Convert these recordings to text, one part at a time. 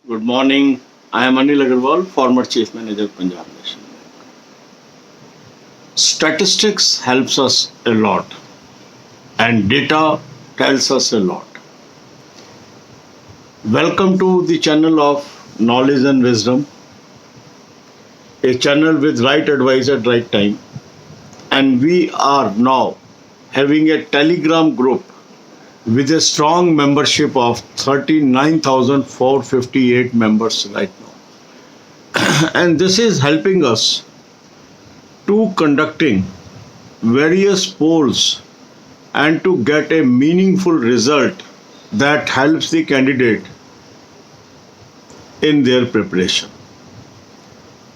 Good morning. I am Anil Agarwal, former Chief Manager, Punjab National Bank. Statistics helps us a lot and data tells us a lot. Welcome to the channel of Knowledge and Wisdom, a channel with right advice at right time. And we are now having a Telegram group with a strong membership of 39,458 members right now. And this is helping us to conducting various polls and to get a meaningful result that helps the candidate in their preparation.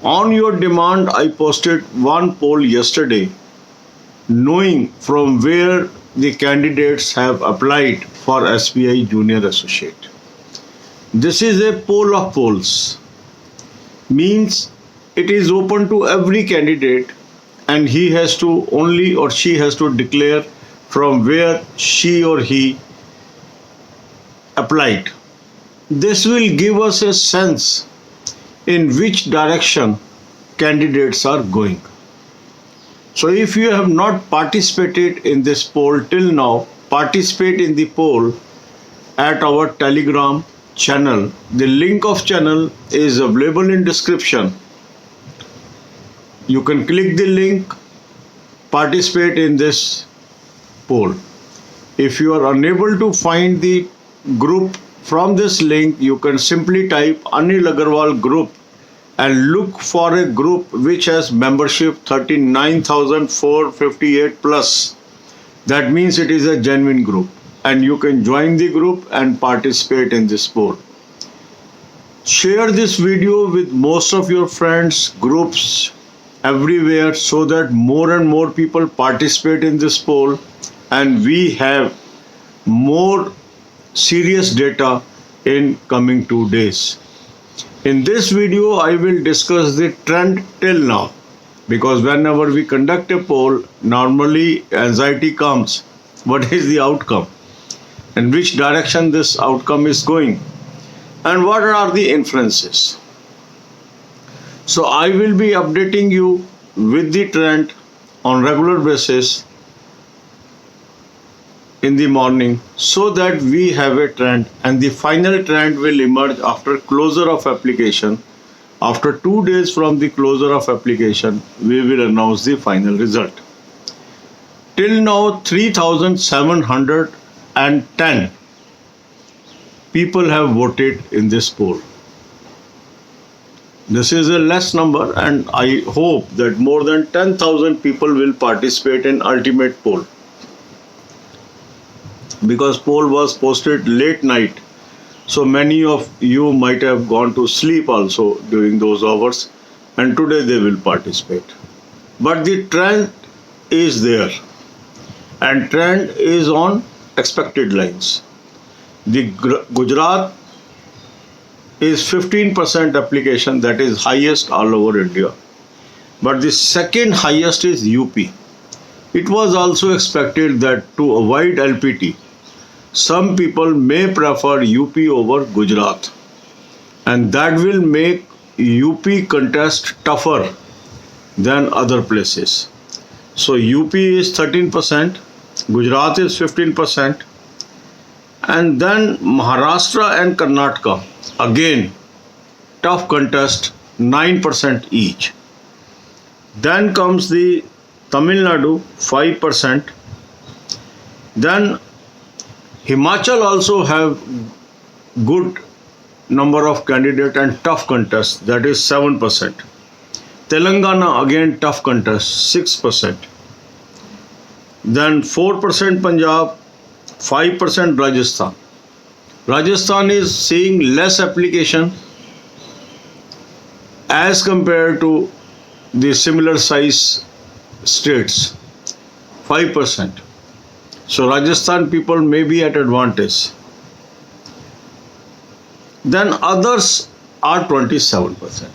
On your demand, I posted one poll yesterday, knowing from where the candidates have applied for SBI Junior Associate. This is a poll of polls, means it is open to every candidate and he has to only or she has to declare from where she or he applied. This will give us a sense in which direction candidates are going. So if you have not participated in this poll till now, participate in the poll at our Telegram channel. The link of channel is available in description. You can click the link, participate in this poll. If you are unable to find the group from this link, you can simply type Anil Agarwal group and look for a group which has membership 39,458 plus. That means it is a genuine group and you can join the group and participate in this poll. Share this video with most of your friends, groups, everywhere so that more and more people participate in this poll and we have more serious data in coming 2 days. In this video, I will discuss the trend till now, because whenever we conduct a poll, normally anxiety comes. What is the outcome? And which direction this outcome is going? And what are the inferences? So I will be updating you with the trend on regular basis in the morning so that we have a trend, and the final trend will emerge after closure of application. After 2 days from the closure of application, we will announce the final result. Till now, 3,710 people have voted in this poll. This is a less number and I hope that more than 10,000 people will participate in ultimate poll. Because poll was posted late night, so many of you might have gone to sleep also during those hours, and today they will participate. But the trend is there and trend is on expected lines. The Gujarat is 15% application, that is highest all over India. But the second highest is UP. It was also expected that to avoid LPT, some people may prefer UP over Gujarat, and that will make UP contest tougher than other places. So UP is 13%, Gujarat is 15%, and then Maharashtra and Karnataka, again tough contest, 9% each. Then comes the Tamil Nadu, 5%. Then Himachal also have good number of candidate and tough contest, that is 7%. Telangana again tough contest, 6%. Then 4% Punjab, 5% Rajasthan. Rajasthan is seeing less application as compared to the similar size states, 5%. So Rajasthan people may be at advantage. Then others are 27%.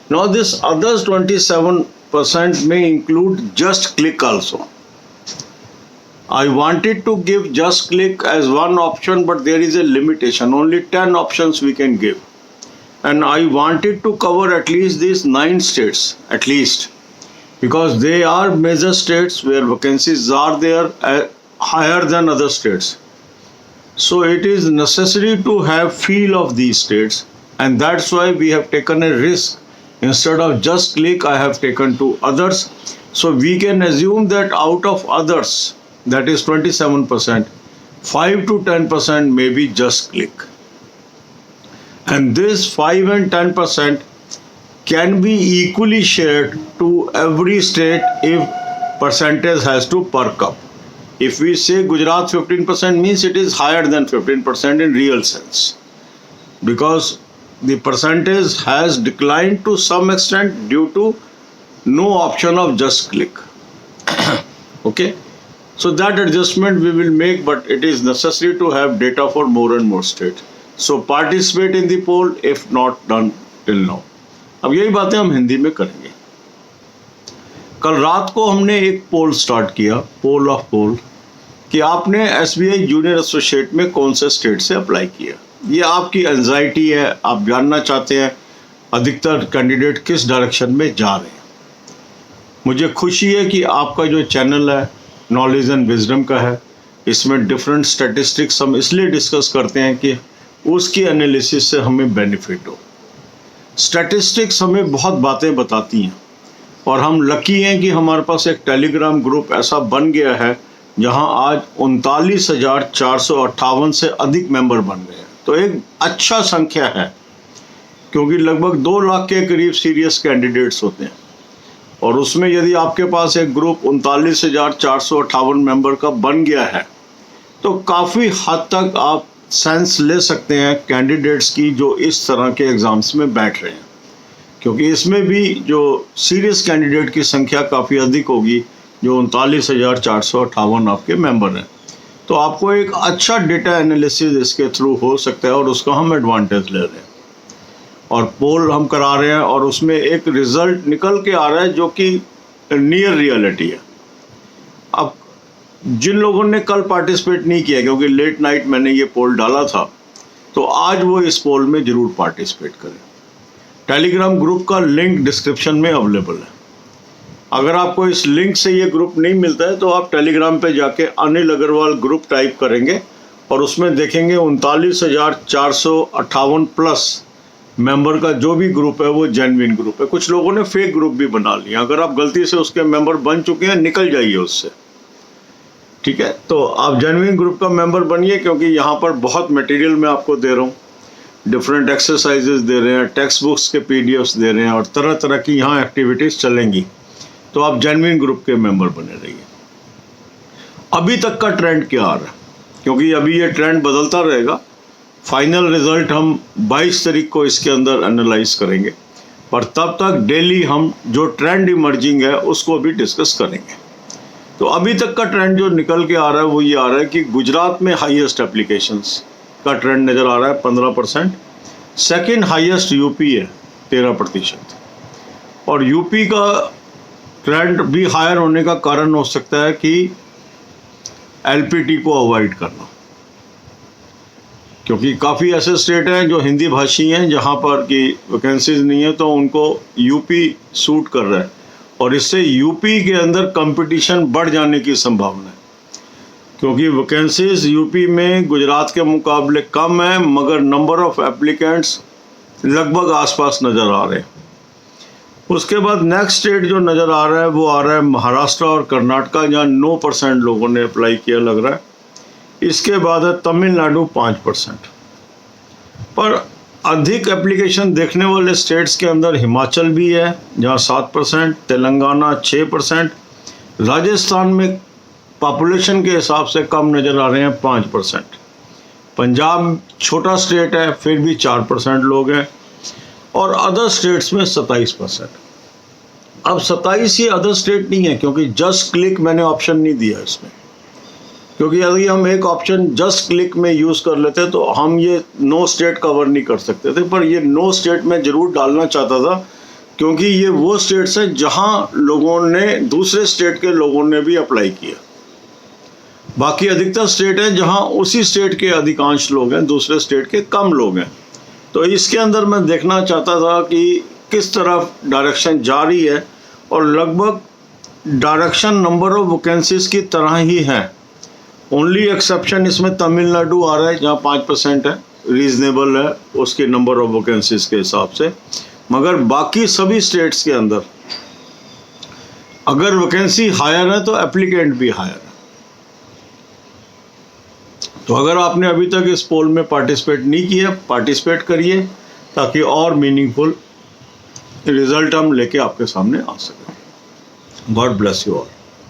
Now this others 27% may include Just Click also. I wanted to give Just Click as one option, but there is a limitation. Only 10 options we can give. and I wanted to cover at least these 9 states, at least, because they are major states where vacancies are there higher than other states. So it is necessary to have feel of these states, and that's why we have taken a risk. Instead of just click, I have taken to others. So we can assume that out of others, that is 27%, 5 to 10% may be just click. And this 5 and 10% can be equally shared to every state if percentage has to perk up. If we say Gujarat 15% means it is higher than 15% in real sense, because the percentage has declined to some extent due to no option of just click. Okay, so that adjustment we will make, but it is necessary to have data for more and more states. So participate in the poll if not done till now. अब यही बातें हम हिंदी में करेंगे. कल रात को हमने एक पोल स्टार्ट किया, पोल ऑफ पोल, कि आपने SBI जूनियर एसोसिएट में कौन से स्टेट से अप्लाई किया. ये आपकी एंजाइटी है, आप जानना चाहते हैं अधिकतर कैंडिडेट किस डायरेक्शन में जा रहे हैं. मुझे खुशी है कि आपका जो चैनल है नॉलेज एंड विजडम का है, इसमें डिफरेंट स्टैटिस्टिक्स हम इसलिए डिस्कस करते हैं कि उसकी एनालिसिस से हमें बेनिफिट हो. स्टैटिस्टिक्स हमें बहुत बातें बताती हैं, और हम लकी हैं कि हमारे पास एक टेलीग्राम ग्रुप ऐसा बन गया है जहां आज 39,458 से अधिक मेंबर बन गए हैं. तो एक अच्छा संख्या है, क्योंकि लगभग 2 लाख के करीब सीरियस कैंडिडेट्स होते हैं, और उसमें यदि आपके पास एक ग्रुप 39,458 मेंबर का बन गया है तो काफ़ी हद तक आप सेंस ले सकते हैं कैंडिडेट्स की जो इस तरह के एग्ज़ाम्स में बैठ रहे हैं, क्योंकि इसमें भी जो सीरियस कैंडिडेट की संख्या काफ़ी अधिक होगी, जो 39,458 आपके मेंबर हैं. तो आपको एक अच्छा डेटा एनालिसिस इसके थ्रू हो सकता है, और उसका हम एडवांटेज ले रहे हैं. और पोल हम करा रहे हैं, और उसमें एक रिज़ल्ट निकल के आ रहा है जो कि नियर रियलिटी है. अब जिन लोगों ने कल पार्टिसिपेट नहीं किया, क्योंकि लेट नाइट मैंने ये पोल डाला था, तो आज वो इस पोल में ज़रूर पार्टिसिपेट करें. टेलीग्राम ग्रुप का लिंक डिस्क्रिप्शन में अवेलेबल है. अगर आपको इस लिंक से ये ग्रुप नहीं मिलता है तो आप टेलीग्राम पे जाके अनिल अग्रवाल ग्रुप टाइप करेंगे, और उसमें देखेंगे 39,458 प्लस मेंबर का जो भी ग्रुप है वो जेन्युइन ग्रुप है. कुछ लोगों ने फेक ग्रुप भी बना लिया. अगर आप गलती से उसके मेंबर बन चुके हैं, निकल जाइए उससे, ठीक है. तो आप जेन्युइन ग्रुप का मेंबर बनिए, क्योंकि यहाँ पर बहुत मटेरियल मैं आपको दे रहा हूँ, डिफरेंट एक्सरसाइजेज दे रहे हैं, टेक्स्ट बुक्स के PDFs दे रहे हैं, और तरह तरह की यहाँ एक्टिविटीज़ चलेंगी. तो आप जेन्युइन ग्रुप के मेंबर बने रहिए. अभी तक का ट्रेंड क्या आ रहा है, क्योंकि अभी ये ट्रेंड बदलता रहेगा. फाइनल रिजल्ट हम 22 तारीख को इसके अंदर एनालाइज करेंगे, पर तब तक डेली हम जो ट्रेंड इमर्जिंग है उसको भी डिस्कस करेंगे. तो अभी तक का ट्रेंड जो निकल के आ रहा है वो ये आ रहा है कि गुजरात में हाईएस्ट एप्लीकेशंस का ट्रेंड नज़र आ रहा है 15%. सेकेंड हाईएस्ट यूपी है 13%, और यूपी का ट्रेंड भी हायर होने का कारण हो सकता है कि LPT को अवॉइड करना, क्योंकि काफ़ी ऐसे स्टेट हैं जो हिंदी भाषी हैं जहां पर कि वैकेंसीज नहीं है, तो उनको यूपी सूट कर रहा है, और इससे यूपी के अंदर कंपटीशन बढ़ जाने की संभावना है, क्योंकि वैकेंसीज यूपी में गुजरात के मुकाबले कम है, मगर नंबर ऑफ एप्लीकेंट्स लगभग आसपास नज़र आ रहे हैं. उसके बाद नेक्स्ट स्टेट जो नज़र आ रहा है वो आ रहा है महाराष्ट्र और कर्नाटका, जहाँ 9% लोगों ने अप्लाई किया लग रहा है. इसके बाद है तमिलनाडु 5%. पर अधिक एप्लीकेशन देखने वाले स्टेट्स के अंदर हिमाचल भी है जहाँ 7%, तेलंगाना 6%, राजस्थान में पॉपुलेशन के हिसाब से कम नज़र आ रहे हैं 5%, पंजाब छोटा स्टेट है फिर भी 4% लोग हैं, और अदर स्टेट्स में 27%. अब 27 ये अदर स्टेट नहीं है, क्योंकि जस्ट क्लिक मैंने ऑप्शन नहीं दिया इसमें, क्योंकि यदि हम एक ऑप्शन जस्ट क्लिक में यूज़ कर लेते तो हम ये 9 स्टेट कवर नहीं कर सकते थे. पर ये 9 स्टेट में ज़रूर डालना चाहता था, क्योंकि ये वो स्टेट्स हैं जहाँ लोगों ने, दूसरे स्टेट के लोगों ने भी अप्लाई किया. बाकी अधिकतर स्टेट हैं जहाँ उसी स्टेट के अधिकांश लोग हैं, दूसरे स्टेट के कम लोग हैं. तो इसके अंदर मैं देखना चाहता था कि किस तरफ डायरेक्शन जा रही है, और लगभग डायरेक्शन नंबर ऑफ वैकेंसीज की तरह ही है। ओनली एक्सेप्शन इसमें तमिलनाडु आ रहा है जहाँ 5% है, रीजनेबल है उसके नंबर ऑफ वैकेंसीज के हिसाब से, मगर बाकी सभी स्टेट्स के अंदर अगर वैकेंसी हायर है तो एप्लीकेंट भी हायर है। तो अगर आपने अभी तक इस पोल में पार्टिसिपेट नहीं किया, पार्टिसिपेट करिए ताकि और मीनिंगफुल रिजल्ट हम लेके आपके सामने आ सकें। God bless you all.